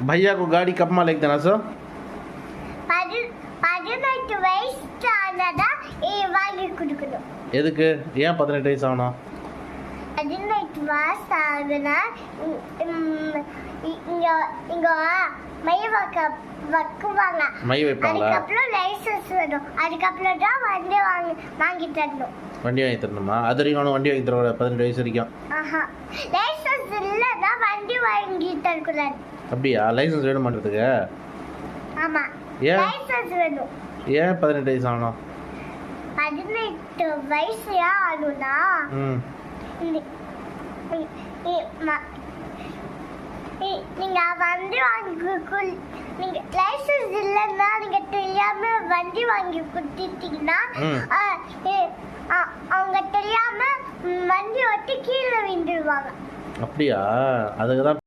भैया को गाड़ी कब मालिक देना सो 18 வயசு ஆனதா வாங்கி கொடுக்கணும். எதுக்கு ஏன் 18 வயசு ஆகணும்? 18 வயசு ஆகுனா இங்க மை வைக்குவாங்க. மை வைப்பாங்களா? அதுக்கப்புறம் லைசன்ஸ் வேணும். அதுக்கப்புறம் தான் வண்டி வாங்கி தரணும். வண்டி வாங்கி தரணுமா? அது வரைக்கும் வண்டி வாங்கி தர 18 வயசு வரைக்கும். லைசன்ஸ் இல்லைன்னா வண்டி வாங்கி தரக்கூடாது. அப்படியா? லைசன்ஸ் வேணும் பண்ணுறதுக்கு? ஆமா, ஏன் லைசன்ஸ் வேணும். ஏன் 18 வயசு ஆகணும்? 18 வயசு ஆகணும்னா நீங்க வண்டி வாங்கி நீங்க லைசன்ஸ் இல்லைன்னா நீங்க தெரியாம வண்டி வாங்கி கொடுத்துட்டீங்கன்னா அவங்க தெரியாம வண்டி ஓட்டி கீழே விழுந்துருவாங்க. அப்படியா? அதுக்கு தான்